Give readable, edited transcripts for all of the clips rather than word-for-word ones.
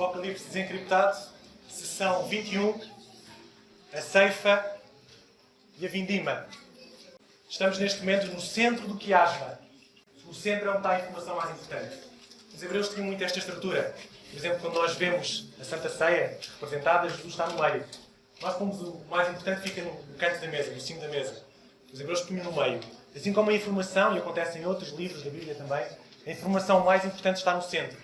Apocalipse Desencriptado, sessão 21, a ceifa e a vindima. Estamos neste momento no centro do quiasma. O centro é onde está a informação mais importante. Os hebreus tinham muito esta estrutura. Por exemplo, quando nós vemos a Santa Ceia representada, Jesus está no meio. Nós pomos o mais importante fica no canto da mesa, no cimo da mesa. Os hebreus punham no meio. Assim como a informação, e acontece em outros livros da Bíblia também, a informação mais importante está no centro.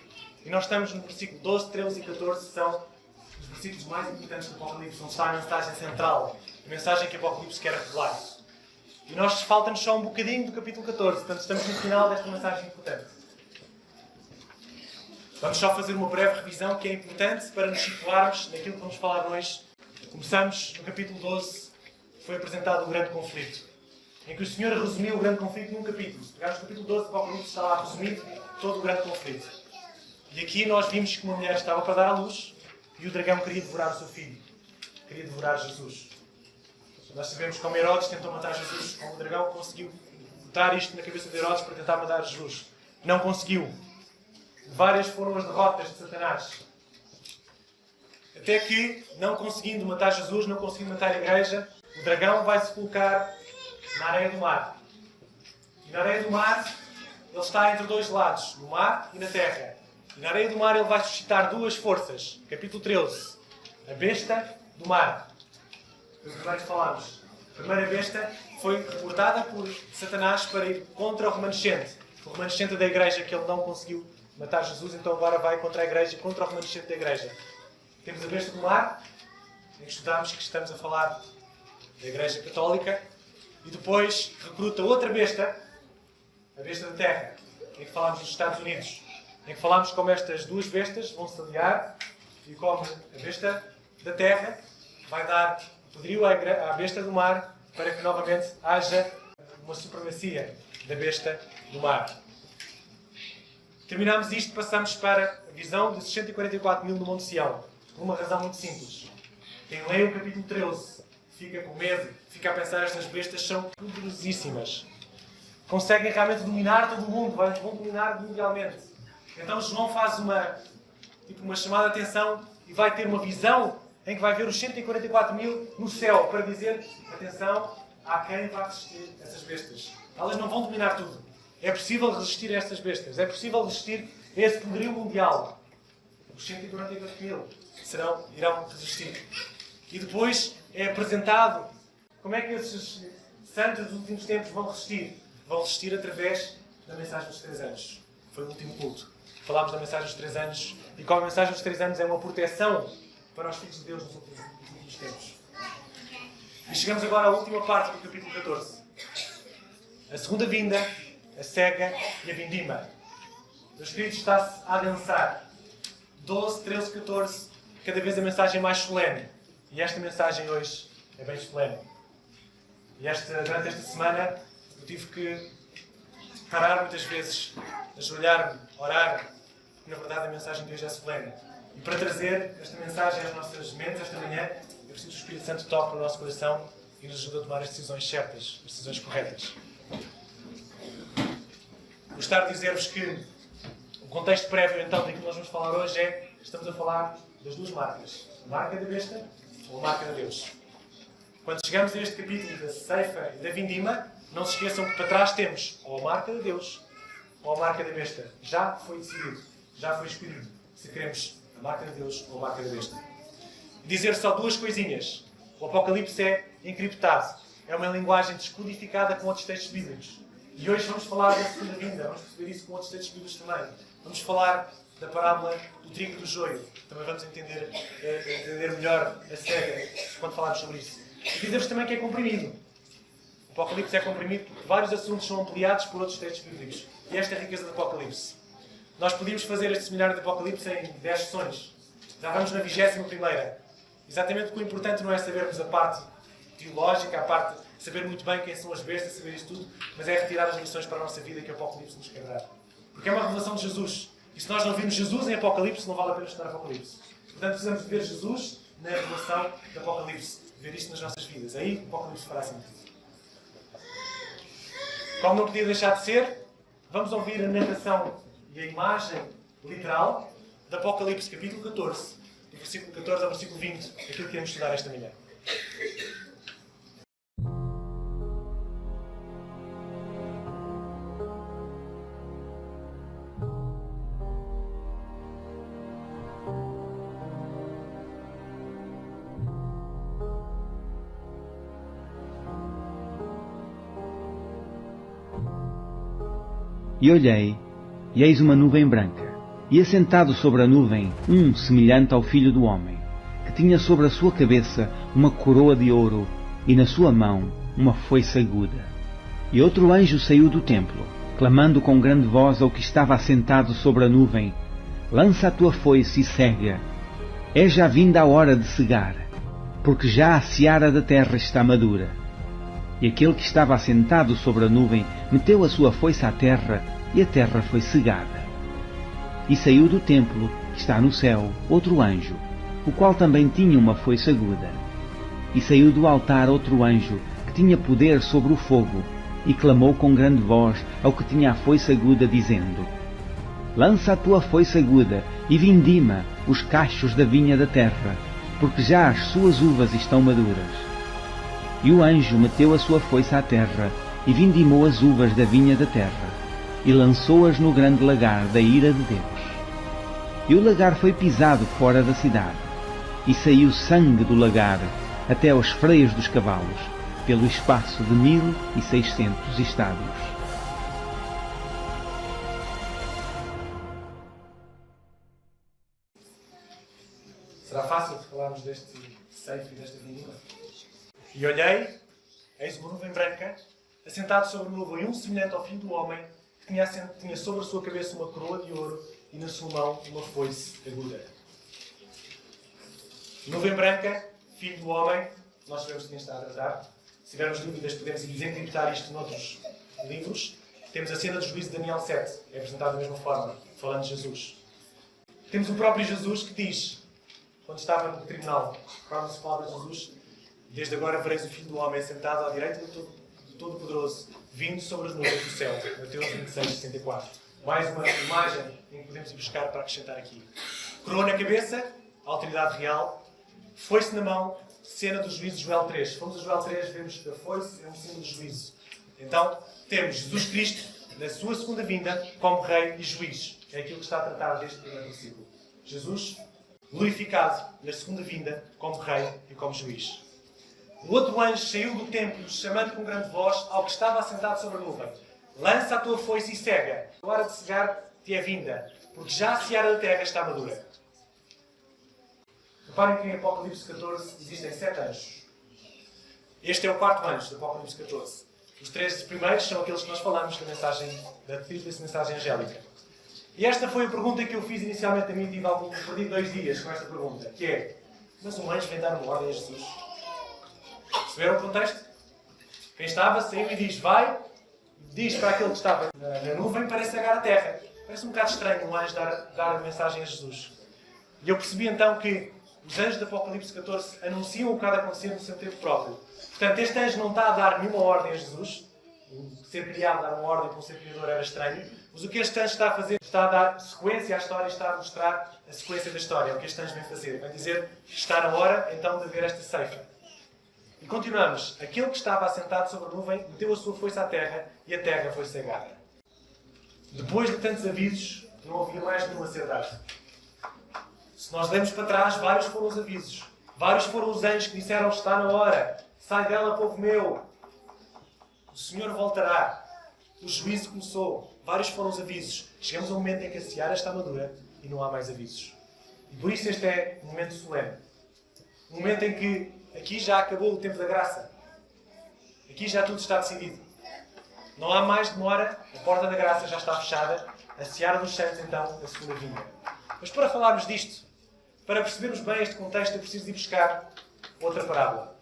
E nós estamos no versículo 12, 13 e 14, são os versículos mais importantes do Apocalipse, onde está a mensagem central, a mensagem que o Apocalipse quer revelar. E nós falta-nos só um bocadinho do capítulo 14, portanto estamos no final desta mensagem importante. Vamos só fazer uma breve revisão que é importante para nos situarmos naquilo que vamos falar hoje. Começamos no capítulo 12, que foi apresentado o grande conflito, em que o Senhor resumiu o grande conflito num capítulo. Se pegarmos o capítulo 12 do Apocalipse, está lá resumido todo o grande conflito. E aqui nós vimos que uma mulher estava para dar à luz e o dragão queria devorar o seu filho. Queria devorar Jesus. Nós sabemos como Herodes tentou matar Jesus, como o dragão conseguiu botar isto na cabeça de Herodes para tentar matar Jesus. Não conseguiu. Várias foram as derrotas de Satanás. Até que, não conseguindo matar Jesus, não conseguindo matar a igreja, o dragão vai se colocar na areia do mar. E na areia do mar, ele está entre dois lados, no mar e na terra. E na areia do mar ele vai suscitar duas forças. Capítulo 13. A besta do mar. Foi o primeiro que falámos. A primeira besta foi reportada por Satanás para ir contra o remanescente. O remanescente da igreja que ele não conseguiu matar Jesus, então agora vai contra a igreja, contra o remanescente da igreja. Temos a besta do mar, em que estudamos que estamos a falar da igreja católica. E depois recruta outra besta, a besta da terra, em que falámos dos Estados Unidos. Em que falámos como estas duas bestas vão se aliar e como a besta da terra vai dar poderio à besta do mar para que novamente haja uma supremacia da besta do mar. Terminamos isto, passamos para a visão de 644 mil no Monte Sião, por uma razão muito simples. Quem lê o capítulo 13 fica com medo, fica a pensar estas bestas são poderosíssimas. Conseguem realmente dominar todo o mundo, vão dominar mundialmente. Então João faz uma chamada de atenção e vai ter uma visão em que vai ver os 144 mil no céu para dizer, atenção, há quem vai resistir a essas bestas. Elas não vão dominar tudo. É possível resistir a estas bestas. É possível resistir a esse poderio mundial. Os 144 mil irão resistir. E depois é apresentado como é que esses santos dos últimos tempos vão resistir. Vão resistir através da mensagem dos 3 anos. Foi o último culto. Falámos da mensagem dos 3 anos e como a mensagem dos 3 anos é uma proteção para os filhos de Deus nos últimos tempos. E chegamos agora à última parte do capítulo 14. A segunda vinda, a cega e a vindima. O Espírito está-se a dançar. 12, 13, 14, cada vez a mensagem mais solene. E esta mensagem hoje é bem solene. E durante esta semana eu tive que parar muitas vezes, ajoelhar-me, orar, porque na verdade a mensagem de hoje é solene. E para trazer esta mensagem às nossas mentes esta manhã, eu preciso que o Espírito Santo toque no nosso coração e nos ajude a tomar as decisões certas, as decisões corretas. Gostava de dizer-vos que o contexto prévio então daquilo que nós vamos falar hoje é, estamos a falar das duas marcas. A marca da besta ou a marca de Deus. Quando chegamos a este capítulo da ceifa e da vindima, não se esqueçam que para trás temos ou a marca de Deus ou a marca da besta. Já foi decidido, já foi escolhido se queremos a marca de Deus ou a marca da besta. Dizer só duas coisinhas. O Apocalipse é encriptado. É uma linguagem descodificada com outros textos bíblicos. E hoje vamos falar da segunda vinda. Vamos perceber isso com outros textos bíblicos também. Vamos falar da parábola do trigo e do joio. Também vamos entender melhor a cega quando falarmos sobre isso. E dizer-vos também que é comprimido. O Apocalipse é comprimido porque vários assuntos são ampliados por outros textos bíblicos. E esta é a riqueza do Apocalipse. Nós podíamos fazer este seminário do Apocalipse em 10 sessões. Já vamos na 21ª. Exatamente porque o importante não é sabermos a parte teológica, a parte de saber muito bem quem são as bestas, saber isso tudo, mas é retirar as lições para a nossa vida que o Apocalipse nos quer dar. Porque é uma revelação de Jesus. E se nós não vimos Jesus em Apocalipse, não vale a pena estudar Apocalipse. Portanto, precisamos de ver Jesus na revelação do Apocalipse. Ver isto nas nossas vidas. Aí o Apocalipse fará sentido. Como não podia deixar de ser, vamos ouvir a narração e a imagem literal de Apocalipse, capítulo 14, do versículo 14 ao versículo 20, aquilo que queremos estudar esta manhã. E olhei, e eis uma nuvem branca, e assentado sobre a nuvem, semelhante ao Filho do Homem, que tinha sobre a sua cabeça uma coroa de ouro, e na sua mão uma foice aguda. E outro anjo saiu do templo, clamando com grande voz ao que estava assentado sobre a nuvem: Lança a tua foice e cega. É já vinda a hora de cegar, porque já a seara da terra está madura. E aquele que estava assentado sobre a nuvem meteu a sua foice à terra, e a terra foi cegada. E saiu do templo, que está no céu, outro anjo, o qual também tinha uma foice aguda. E saiu do altar outro anjo, que tinha poder sobre o fogo, e clamou com grande voz ao que tinha a foice aguda, dizendo: Lança a tua foice aguda, e vindima os cachos da vinha da terra, porque já as suas uvas estão maduras. E o anjo meteu a sua foice à terra, e vindimou as uvas da vinha da terra, e lançou-as no grande lagar da ira de Deus. E o lagar foi pisado fora da cidade, e saiu sangue do lagar até aos freios dos cavalos, pelo espaço de 1.600 estádios. Será fácil de falarmos deste ceife e desta vindima? E olhei, eis uma nuvem branca, assentado sobre a nuvem, semelhante ao Filho do Homem, que tinha sobre a sua cabeça uma coroa de ouro e na sua mão uma foice aguda. Nuvem branca, Filho do Homem, nós sabemos de quem está a tratar. Se tivermos dúvidas, podemos desencriptar isto noutros livros. Temos a cena do juízo de Daniel 7, é apresentado da mesma forma, falando de Jesus. Temos o próprio Jesus que diz, quando estava no tribunal, quando se fala de Jesus: Desde agora vereis o Filho do Homem sentado à direita do Todo-Poderoso, vindo sobre as nuvens do céu. Mateus 26, 64. Mais uma imagem em que podemos ir buscar para acrescentar aqui. Coroa na cabeça, autoridade real. Foice na mão, cena do juízo de Joel 3. Se formos a Joel 3, vemos que a foice é um símbolo de juízo. Então, temos Jesus Cristo, na sua segunda vinda, como Rei e Juiz. É aquilo que está a tratar deste primeiro versículo. Jesus, glorificado na segunda vinda, como Rei e como Juiz. O outro anjo saiu do templo, chamando com grande voz ao que estava assentado sobre a nuvem: Lança a tua foice e cega. A hora de cegar te é vinda, porque já a seara da terra está madura. Reparem que em Apocalipse 14 existem 7 anjos. Este é o quarto anjo de Apocalipse 14. Os 3 primeiros são aqueles que nós falamos da mensagem angélica. E esta foi a pergunta que eu fiz inicialmente a mim. Perdi 2 dias com esta pergunta, que é: mas um anjo vem dar uma ordem a Jesus? Perceberam o contexto? Quem estava saiu e diz: vai, diz para aquele que estava na nuvem para cegar a terra. Parece um bocado estranho um anjo dar a mensagem a Jesus. E eu percebi então que os anjos de Apocalipse 14 anunciam o que há de acontecer no seu tempo próprio. Portanto, este anjo não está a dar nenhuma ordem a Jesus. O ser criado, dar uma ordem para um ser criador era estranho. Mas o que este anjo está a fazer, está a dar sequência à história, está a mostrar a sequência da história. É o que este anjo vem fazer. Vem dizer: está na hora então de haver esta ceifa. E continuamos. Aquele que estava assentado sobre a nuvem meteu a sua foice à terra, e a terra foi cegada. Depois de tantos avisos, não havia mais nenhum a ser dado. Se nós lemos para trás, vários foram os avisos. Vários foram os anjos que disseram: está na hora. Sai dela, povo meu. O Senhor voltará. O juízo começou. Vários foram os avisos. Chegamos a um momento em que a seara está madura e não há mais avisos. E por isso este é um momento solene. Um momento em que aqui já acabou o tempo da graça. Aqui já tudo está decidido. Não há mais demora. A porta da graça já está fechada. A seara dos santos, então, a segunda vinda. Mas para falarmos disto, para percebermos bem este contexto, eu preciso ir buscar outra parábola.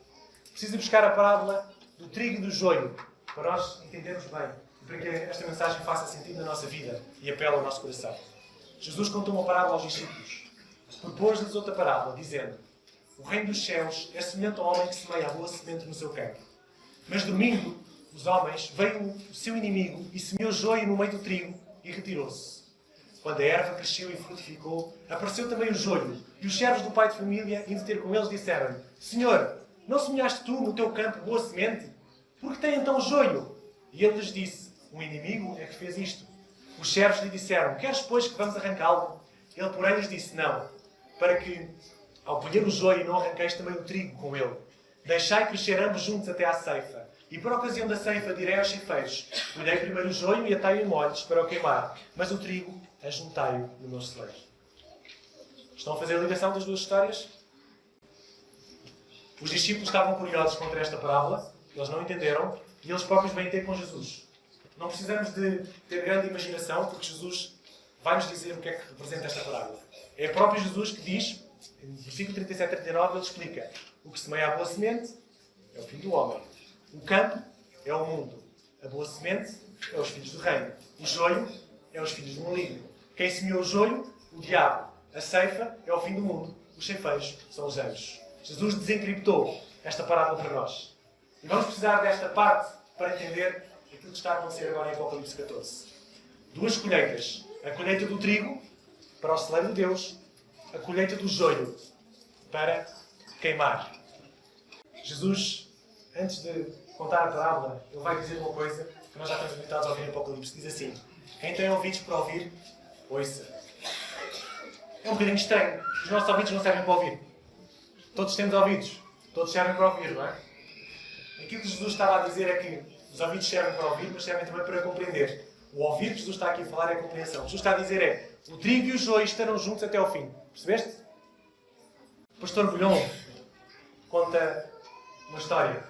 Preciso ir buscar a parábola do trigo e do joio, para nós entendermos bem e para que esta mensagem faça sentido na nossa vida e apele ao nosso coração. Jesus contou uma parábola aos discípulos. Propôs-lhes outra parábola, dizendo: o reino dos céus é semelhante ao homem que semeia a boa semente no seu campo. Mas dormindo, os homens, veio o seu inimigo e semeou joio no meio do trigo e retirou-se. Quando a erva cresceu e frutificou, apareceu também o joio. E os servos do pai de família, indo ter com eles, disseram-lhe: Senhor, não semeaste tu no teu campo boa semente? Por que tem então joio? E ele lhes disse: O inimigo é que fez isto. Os servos lhe disseram: Queres, pois, que vamos arrancá-lo? Ele, porém, lhes disse: Não, para que, ao colher o joio, não arranqueis também o trigo com ele. Deixai crescer ambos juntos até à ceifa. E por ocasião da ceifa direi aos ceifeiros: Colhei primeiro o joio e atai-o em molhos para o queimar, mas o trigo ajuntai-o no meu celeiro. Estão a fazer a ligação das duas histórias? Os discípulos estavam curiosos contra esta parábola, eles não entenderam, e eles próprios vêm ter com Jesus. Não precisamos de ter grande imaginação, porque Jesus vai-nos dizer o que é que representa esta parábola. É o próprio Jesus que diz, no versículo 37 e 39, ele explica: o que semeia a boa semente é o filho do homem. O campo é o mundo. A boa semente é os filhos do reino. O joio é os filhos do maligno. Quem semeou o joio? O diabo. A ceifa é o fim do mundo. Os ceifeiros são os anjos. Jesus desencriptou esta parábola para nós. E vamos precisar desta parte para entender aquilo que está a acontecer agora em Apocalipse 14. Duas colheitas. A colheita do trigo para o celeiro de Deus. A colheita do joio para queimar. Jesus, antes de contar a parábola, ele vai dizer uma coisa que nós já estamos habituados a ouvir em Apocalipse. Diz assim: quem tem ouvidos para ouvir, ouça. É um bocadinho estranho. Os nossos ouvidos não servem para ouvir. Todos temos ouvidos. Todos servem para ouvir, não é? Aquilo que Jesus estava a dizer é que os ouvidos servem para ouvir, mas servem também para compreender. O ouvir que Jesus está aqui a falar é a compreensão. O que Jesus está a dizer é: o trigo e o joio estarão juntos até ao fim. Percebeste? O pastor Bulhon conta uma história.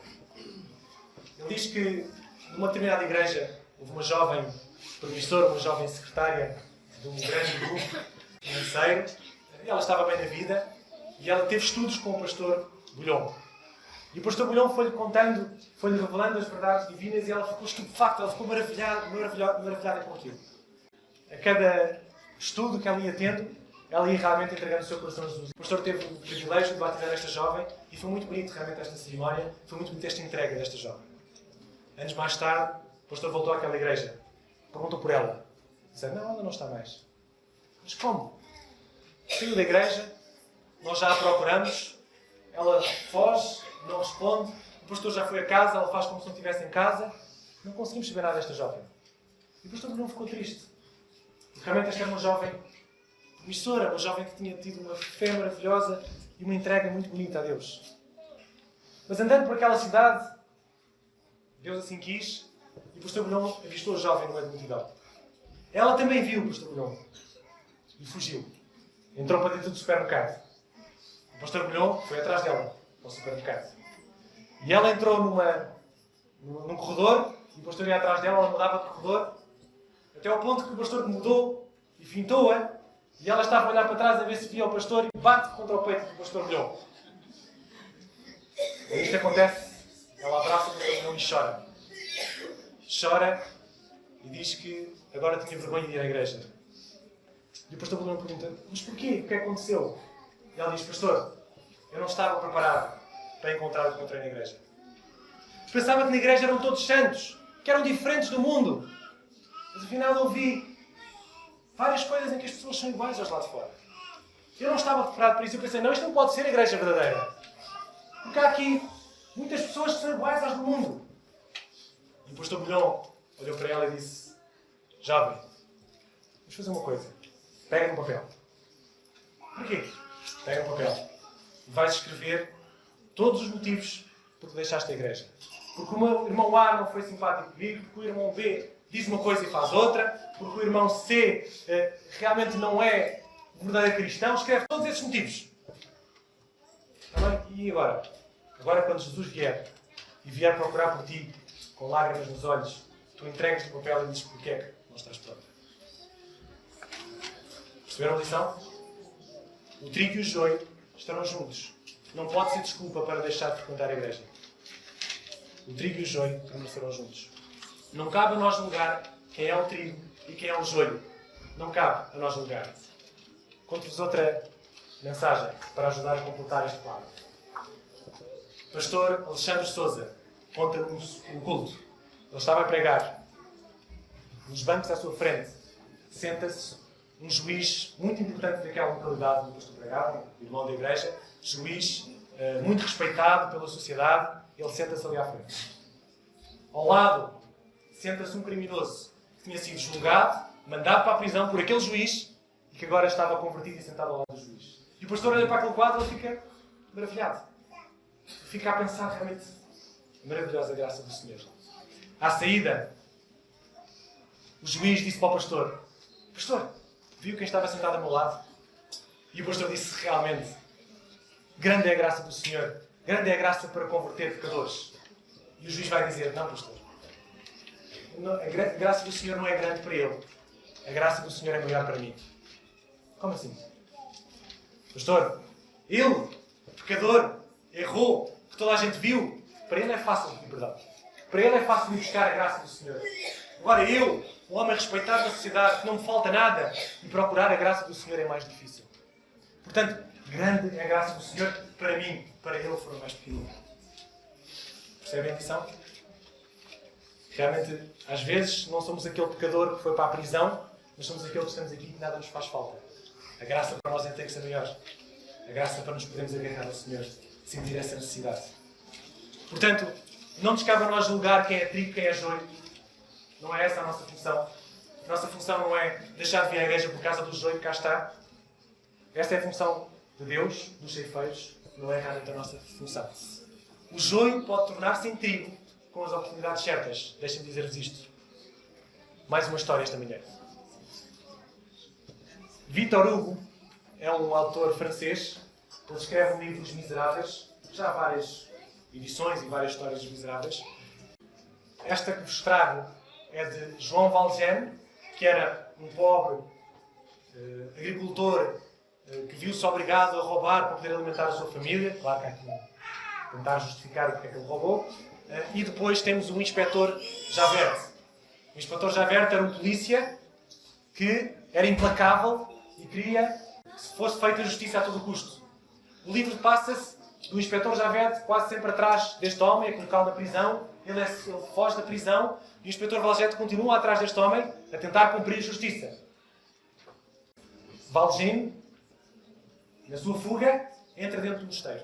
Ele diz que numa determinada igreja houve uma jovem professora, uma jovem secretária de um grande grupo financeiro, e ela estava bem na vida, e ela teve estudos com o pastor Bulhon. E o pastor Bulhon foi-lhe contando, foi-lhe revelando as verdades divinas, e ela ficou estupefacta, ela ficou maravilhada com aquilo. A cada estudo que ela ia tendo, ela ia realmente entregando o seu coração a Jesus. O pastor teve o privilégio de batizar esta jovem, e foi muito bonito realmente esta cerimónia, foi muito bonita esta entrega desta jovem. Anos mais tarde, o pastor voltou àquela igreja, perguntou por ela. Disse: não, ela não está mais. Mas como? Saiu da igreja, nós já a procuramos, ela foge, não responde, o pastor já foi a casa, ela faz como se não estivesse em casa, não conseguimos saber nada desta jovem. E o pastor não ficou triste. Porque realmente esta era uma jovem promissora, uma jovem que tinha tido uma fé maravilhosa e uma entrega muito bonita a Deus. Mas andando por aquela cidade, Deus assim quis, e o pastor Bulhon avistou a jovem no meio da multidão. Ela também viu o pastor Bulhon e fugiu. Entrou para dentro do supermercado. O pastor Bulhon foi atrás dela, para o supermercado. E ela entrou num corredor, e o pastor ia atrás dela, ela mudava de corredor, até ao ponto que o pastor mudou e fintou-a, e ela estava a olhar para trás a ver se via o pastor e bate contra o peito do pastor Bulhon. Quando isto acontece, ela abraça o pastor Bulhon e chora. Chora e diz que agora tinha vergonha de ir à igreja. E o pastor Bulhon pergunta: mas porquê? O que aconteceu? E ela diz: pastor, eu não estava preparado para encontrar o que encontrei na igreja. Pensava que na igreja eram todos santos, que eram diferentes do mundo. Mas afinal eu vi várias coisas em que as pessoas são iguais aos lá de fora. Eu não estava preparado para isso. Eu pensei: não, isto não pode ser a igreja verdadeira. Porque há aqui muitas pessoas que são iguais às do mundo. E o pastor Bulhon olhou para ela e disse: jovem, vamos fazer uma coisa. Pega um papel. Porquê? Pega um papel. E vais escrever todos os motivos por que deixaste a igreja. Porque o meu irmão A não foi simpático comigo, porque o irmão B diz uma coisa e faz outra, porque o irmão C realmente não é verdadeiro cristão. Escreve todos esses motivos. E agora? Agora, quando Jesus vier e vier procurar por ti com lágrimas nos olhos, tu entregas o papel e dizes: porquê é que não estás pronto? Perceberam a lição? O trigo e o joio estarão juntos. Não pode ser desculpa para deixar de frequentar a igreja. O trigo e o joio permanecerão juntos. Não cabe a nós julgar quem é o trigo e quem é o joio. Não cabe a nós julgar. Conto-vos outra mensagem para ajudar a completar este quadro. O pastor Alexandre Souza conta-me um culto. Ele estava a pregar. Nos bancos à sua frente senta-se um juiz muito importante daquela localidade onde o pastor pregava, irmão da igreja, juiz muito respeitado pela sociedade, ele senta-se ali à frente. Ao lado, senta-se um criminoso que tinha sido julgado, mandado para a prisão por aquele juiz e que agora estava convertido e sentado ao lado do juiz. E o pastor olha para aquele quadro e ele fica maravilhado. Fica a pensar realmente maravilhosa a graça do Senhor. À saída, o juiz disse para o pastor: Pastor, viu quem estava sentado ao meu lado? E o pastor disse: realmente, grande é a graça do Senhor, grande é a graça para converter pecadores. E o juiz vai dizer: não, pastor, a graça do Senhor não é grande para ele, a graça do Senhor é maior para mim. Como assim? Pastor, ele, pecador, errou, que toda a gente viu, para ele é fácil pedir perdão. Para ele é fácil ir buscar a graça do Senhor. Agora eu, um homem respeitado na sociedade, que não me falta nada, e procurar a graça do Senhor é mais difícil. Portanto, grande é a graça do Senhor para mim, para ele for mais pequenino. Percebem a lição? Realmente, às vezes, não somos aquele pecador que foi para a prisão, mas somos aqueles que estamos aqui e nada nos faz falta. A graça para nós tem que ser maior. A graça para nos podermos agarrar ao Senhor, sentir essa necessidade. Portanto, não nos cabe a nós julgar quem é trigo e quem é joio. Não é essa a nossa função. A nossa função não é deixar de vir à igreja por causa do joio que cá está. Esta é a função de Deus, dos ceifeiros, não é realmente a nossa função. O joio pode tornar-se em trigo com as oportunidades certas. Deixem-me dizer-vos isto. Mais uma história esta manhã. Victor Hugo é um autor francês. Ele escreve um livro dos Miseráveis. Já há várias edições e várias histórias dos Miseráveis. Esta que vos trago é de João Valjean, que era um pobre agricultor que viu-se obrigado a roubar para poder alimentar a sua família. Claro que há que tentar justificar porque é que ele roubou. E depois temos o inspetor Javert. O inspetor Javert era um polícia que era implacável e queria que fosse feita justiça a todo custo. O livro passa-se do inspetor Javert quase sempre atrás deste homem, a colocá-lo na prisão. Ele foge da prisão e o inspetor Valjean continua atrás deste homem a tentar cumprir justiça. Valjean, na sua fuga, entra dentro do mosteiro.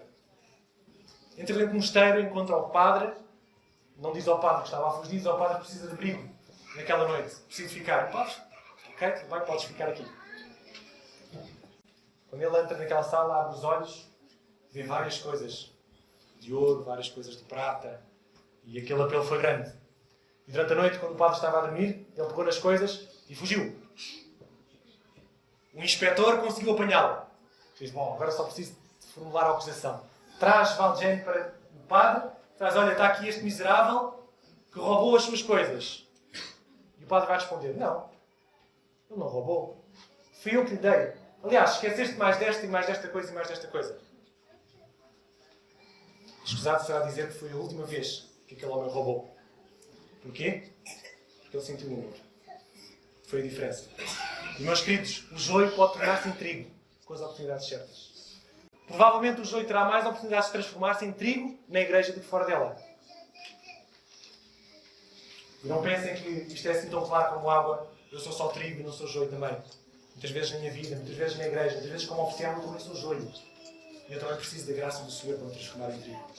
Entra dentro do mosteiro, encontra o padre. Não diz ao padre que estava a fugir, diz ao padre que precisa de abrigo naquela noite. Precisa ficar. Padre, ok, tudo bem, podes ficar aqui. Quando ele entra naquela sala, abre os olhos, vê várias coisas de ouro, várias coisas de prata, e aquele apelo foi grande. E durante a noite, quando o padre estava a dormir, ele pegou nas coisas e fugiu. O inspetor conseguiu apanhá-lo. Diz: bom, agora só preciso de formular a acusação. Traz Valjean para o padre, traz: olha, está aqui este miserável que roubou as suas coisas. E o padre vai responder: não, ele não roubou. Fui eu que lhe dei. Aliás, esqueceste mais desta e mais desta coisa e mais desta coisa. Escusado será dizer que foi a última vez que aquele homem roubou. Porquê? Porque ele sentiu o humor. Foi a diferença. E, meus queridos, o joio pode tornar-se em trigo com as oportunidades certas. Provavelmente o joio terá mais oportunidades de transformar-se em trigo na igreja do que fora dela. E não pensem que isto é assim tão claro como água. Eu sou só trigo e não sou joio também. Muitas vezes na minha vida, muitas vezes na igreja, muitas vezes como oficial, eu também sou joio. E eu também preciso da graça do Senhor para me transformar em trigo.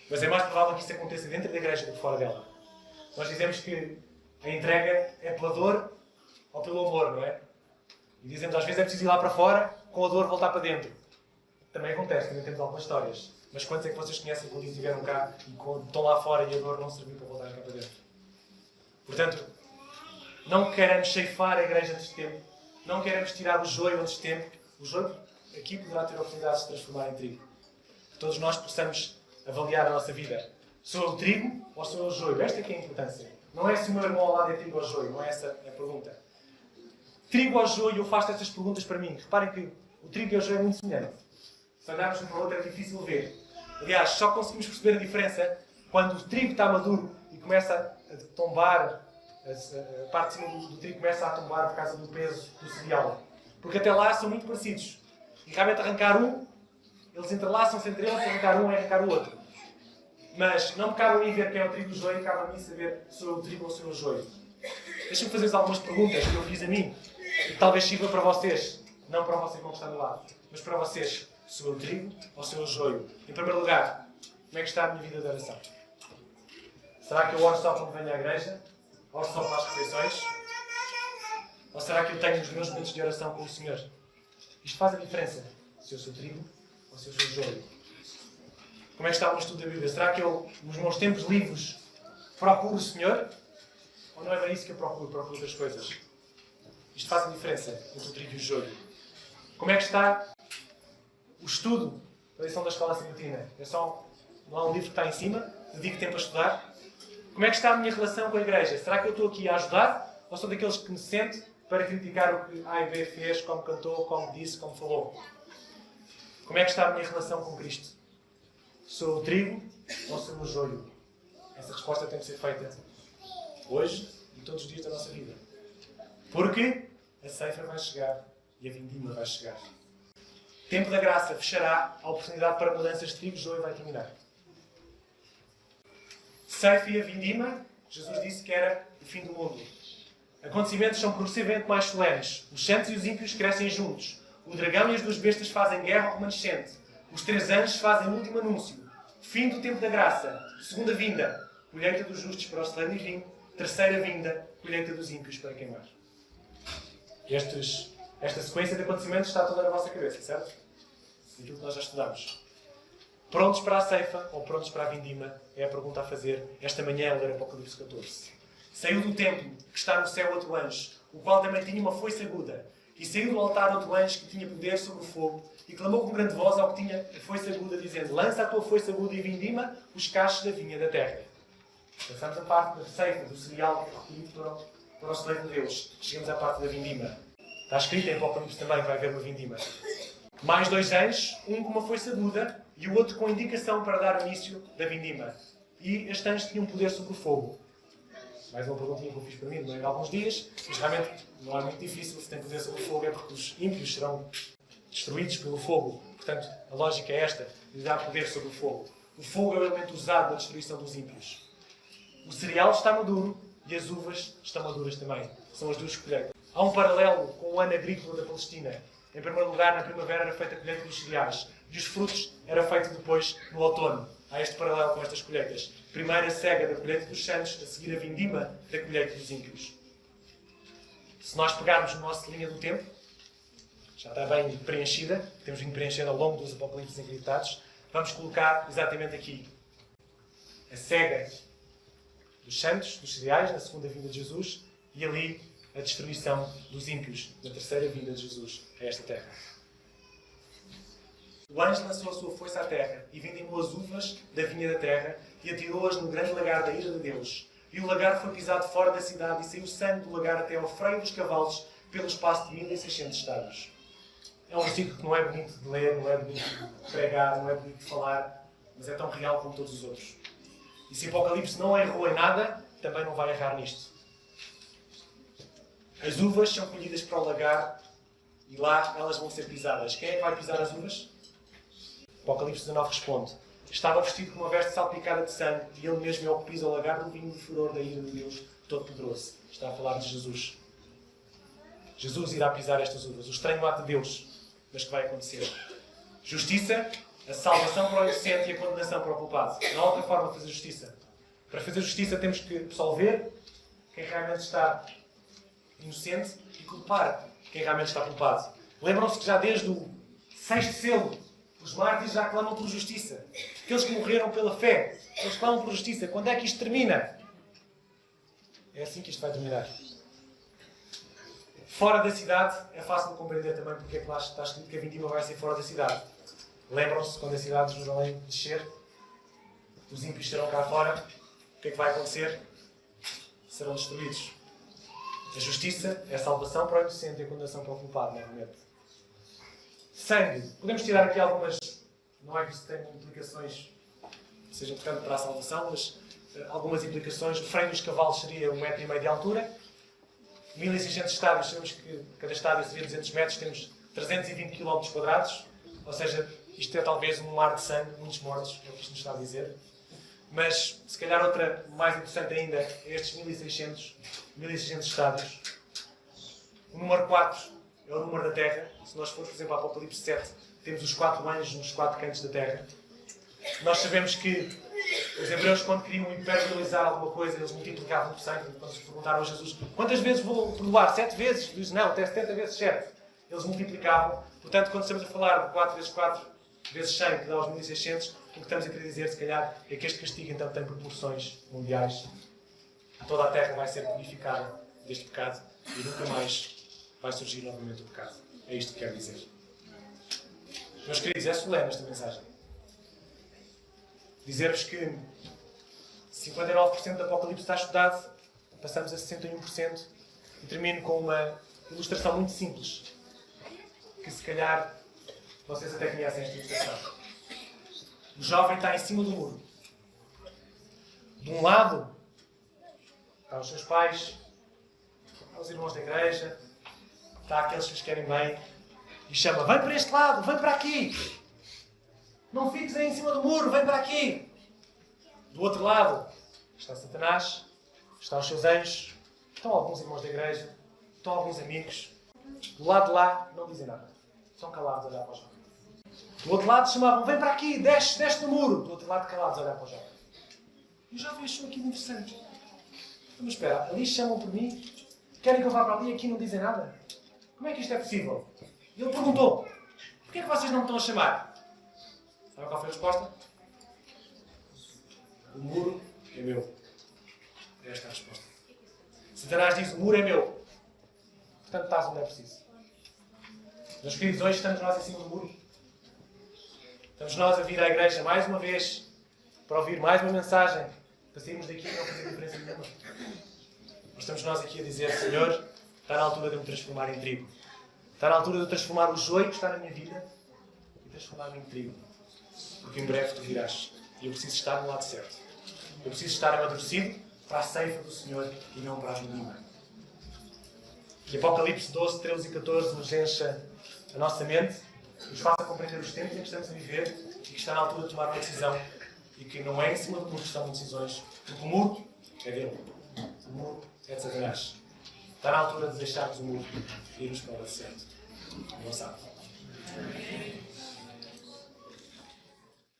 Mas é mais provável que isso aconteça dentro da igreja do que fora dela. Nós dizemos que a entrega é pela dor ou pelo amor, não é? E dizemos às vezes é preciso ir lá para fora, com a dor voltar para dentro. Também acontece, também temos algumas histórias. Mas quantos é que vocês conhecem quando estiveram cá e estão lá fora e a dor não serviu para voltar cá para dentro? Portanto, não queremos ceifar a igreja antes de tempo. Não queremos tirar o joio antes de tempo. O joio aqui poderá ter a oportunidade de se transformar em trigo. Que todos nós possamos avaliar a nossa vida. Sou eu o trigo ou sou eu o joio? Esta é que é a importância. Não é se o meu irmão ao lado é trigo ou joio. Não é essa a pergunta. Trigo ou joio, eu faço estas perguntas para mim. Reparem que o trigo e o joio é muito semelhante. Se olharmos um para o outro é difícil ver. Aliás, só conseguimos perceber a diferença quando o trigo está maduro e começa a tombar, a parte de cima do trigo começa a tombar por causa do peso do cereal. Porque até lá são muito parecidos. E realmente arrancar um, eles entrelaçam-se entre eles, arrancar um é arrancar o outro. Mas não me cabe a mim ver quem é o trigo e o joio, cabe a mim saber se sou eu o trigo ou se sou eu o joio. Deixa-me fazer-vos algumas perguntas que eu fiz a mim. e que talvez sirva para vocês, não para você que está do lado, mas para vocês, se o trigo ou se o joio. Em primeiro lugar, como é que está a minha vida de oração? Será que eu oro só quando venho à igreja? Oro só para as refeições? Ou será que eu tenho os meus momentos de oração com o Senhor? Isto faz a diferença, se eu sou trigo ou se eu sou joio. Como é que está o meu estudo da Bíblia? Será que eu, nos meus tempos livres, procuro o Senhor? Ou não é bem isso que eu procuro? Procuro outras coisas. Isto faz a diferença entre o trigo e o joio. Como é que está o estudo da lição da escola sabatina? Não há um livro que está em cima? Dedico tempo a estudar? Como é que está a minha relação com a igreja? Será que eu estou aqui a ajudar? Ou sou daqueles que me sento para criticar o que A e B fez, como cantou, como disse, como falou? Como é que está a minha relação com Cristo? Sou o trigo ou sou o joio? Essa resposta tem que ser feita hoje e todos os dias da nossa vida. Porque a ceifa vai chegar e a vindima vai chegar. O tempo da graça fechará, a oportunidade para mudanças de trigo e joio vai terminar. Ceifa e a vindima, Jesus disse que era o fim do mundo. Acontecimentos são progressivamente mais solenes. Os santos e os ímpios crescem juntos. O dragão e as duas bestas fazem guerra ao remanescente. Os 3 anjos fazem o último anúncio. Fim do tempo da graça. Segunda vinda. Colheita dos justos para o celeiro e vinho. Terceira vinda. Colheita dos ímpios para queimar. Esta sequência de acontecimentos está toda na vossa cabeça, certo? Aquilo que nós já estudamos. Prontos para a ceifa ou prontos para a vindima? É a pergunta a fazer esta manhã ao ler Apocalipse 14. Saiu do templo, que está no céu, outro anjo, o qual também tinha uma foice aguda. E saiu do altar outro anjo que tinha poder sobre o fogo, e clamou com grande voz ao que tinha a foice aguda, dizendo: lança a tua foice aguda e vindima os cachos da vinha da terra. Passamos a parte da ceifa, do cereal que é recolhido para o celeiro de Deus. Chegamos à parte da vindima. Está escrito em Apocalipse também que vai haver uma vindima. Mais 2 anjos, um com uma foice aguda e o outro com indicação para dar o início da vindima. E este anjo tinha um poder sobre o fogo. Mais uma perguntinha que eu fiz para mim no meio de alguns dias, mas realmente não é muito difícil. Se tem poder sobre o fogo é porque os ímpios serão destruídos pelo fogo. Portanto, a lógica é esta, de dar poder sobre o fogo. O fogo é o elemento usado na destruição dos ímpios. O cereal está maduro e as uvas estão maduras também. São as duas colheitas. Há um paralelo com o ano agrícola da Palestina. Em primeiro lugar, na primavera era feita a colheita dos cereais e os frutos era feito depois no outono. Há este paralelo com estas colheitas. Primeiro a cega da colheita dos santos, a seguir a vindima da colheita dos ímpios. Se nós pegarmos a nossa linha do tempo, já está bem preenchida, temos vindo preenchendo ao longo dos Apocalipses acreditados, vamos colocar exatamente aqui a cega dos santos, dos cereais, na segunda vinda de Jesus, e ali a destruição dos ímpios, na terceira vinda de Jesus a esta terra. O anjo lançou a sua foice à terra e vindimou as uvas da vinha da terra e atirou-as no grande lagar da ira de Deus. E o lagar foi pisado fora da cidade e saiu sangue do lagar até ao freio dos cavalos pelo espaço de 1600 estádios. É um versículo que não é bonito de ler, não é bonito de pregar, não é bonito de falar, mas é tão real como todos os outros. E se Apocalipse não errou em nada, também não vai errar nisto. As uvas são colhidas para o lagar e lá elas vão ser pisadas. Quem é que vai pisar as uvas? Apocalipse 19 responde: estava vestido com uma veste salpicada de sangue e ele mesmo é o que pisa o lagar do vinho de furor da ira de Deus Todo-Poderoso. Está a falar de Jesus. Jesus irá pisar estas uvas. O estranho ato de Deus, mas que vai acontecer. Justiça, a salvação para o inocente e a condenação para o culpado. Não há outra forma de fazer justiça. Para fazer justiça temos que absolver quem realmente está inocente e culpar quem realmente está culpado. Lembram-se que já desde o 6º selo os mártires já clamam por justiça. Aqueles que morreram pela fé, eles clamam por justiça. Quando é que isto termina? É assim que isto vai terminar. Fora da cidade, é fácil de compreender também porque é que lá está escrito que a vindima vai ser fora da cidade. Lembram-se quando a cidade de Jerusalém descer? Os ímpios estarão cá fora. O que é que vai acontecer? Serão destruídos. A justiça é a salvação para o inocente e a condenação para o culpado, novamente. Sangue. Podemos tirar aqui algumas... Não é que isso tenha implicações que sejam importantes para a salvação, mas algumas implicações. O freio dos cavalos seria 1,5 metro de altura. 1600 estádios, sabemos que cada estádio seria 200 metros, temos 320 km quadrados. Ou seja, isto é talvez um mar de sangue, muitos mortos, é o que isto nos está a dizer. Mas, se calhar, outra mais interessante ainda é estes 1600 estádios. O número 4 é o número da terra. Se nós formos, por exemplo, ao Apocalipse 7, temos os 4 anjos nos 4 cantos da terra. Nós sabemos que os hebreus, quando queriam hiperbolizar alguma coisa, eles multiplicavam por 100. Quando se perguntaram a Jesus, quantas vezes vou perdoar? 7 vezes? Diz, não, até 70 vezes 7. Eles multiplicavam. Portanto, quando estamos a falar de 4 vezes 4 vezes 100, que dá aos 1600, o que estamos a querer dizer, se calhar, é que este castigo então tem proporções mundiais. Toda a terra vai ser purificada deste pecado e nunca mais vai surgir novamente o pecado. É isto que quero dizer. Meus queridos, é solene esta mensagem. Dizer-vos que 59% do Apocalipse está estudado, passamos a 61%, e termino com uma ilustração muito simples, que se calhar vocês até conhecem esta ilustração. O jovem está em cima do muro. De um lado, estão os seus pais, estão os irmãos da igreja, está aqueles que lhes querem bem, e chama, vem para este lado, vem para aqui. Não fiques aí em cima do muro, vem para aqui. Do outro lado está Satanás, estão os seus anjos, estão alguns irmãos da igreja, estão alguns amigos. Do lado de lá não dizem nada. Estão calados a olhar para o jovem. Do outro lado chamavam, vem para aqui, desce do muro. Do outro lado calados a olhar para o jovem. E o jovem achou aquilo interessante. Mas espera, ali chamam por mim, querem que eu vá para ali e aqui não dizem nada? Como é que isto é possível? E ele perguntou, porquê é que vocês não me estão a chamar? Sabe qual foi a resposta? O muro é meu. É esta a resposta. Satanás diz, o muro é meu. Portanto, estás onde é preciso. Meus queridos, hoje estamos nós em cima do muro. Estamos nós a vir à igreja mais uma vez para ouvir mais uma mensagem, para sairmos daqui e não fazer diferença nenhuma. Mas estamos nós aqui a dizer, Senhor, está na altura de eu me transformar em trigo. Está na altura de eu transformar o joio que está na minha vida e transformar-me em trigo. Porque em breve tu virás. E eu preciso estar no lado certo. Eu preciso estar amadurecido para a ceifa do Senhor e não para a julina. Que Apocalipse 12, 13 e 14 nos encha a nossa mente, nos faça compreender os tempos em que estamos a viver e que está na altura de tomar uma decisão e que não é em cima do muro que estão decisões, porque o muro é dele. O muro é de Satanás. Está na altura de deixarmos o muro e irmos para o lado certo. Boa tarde.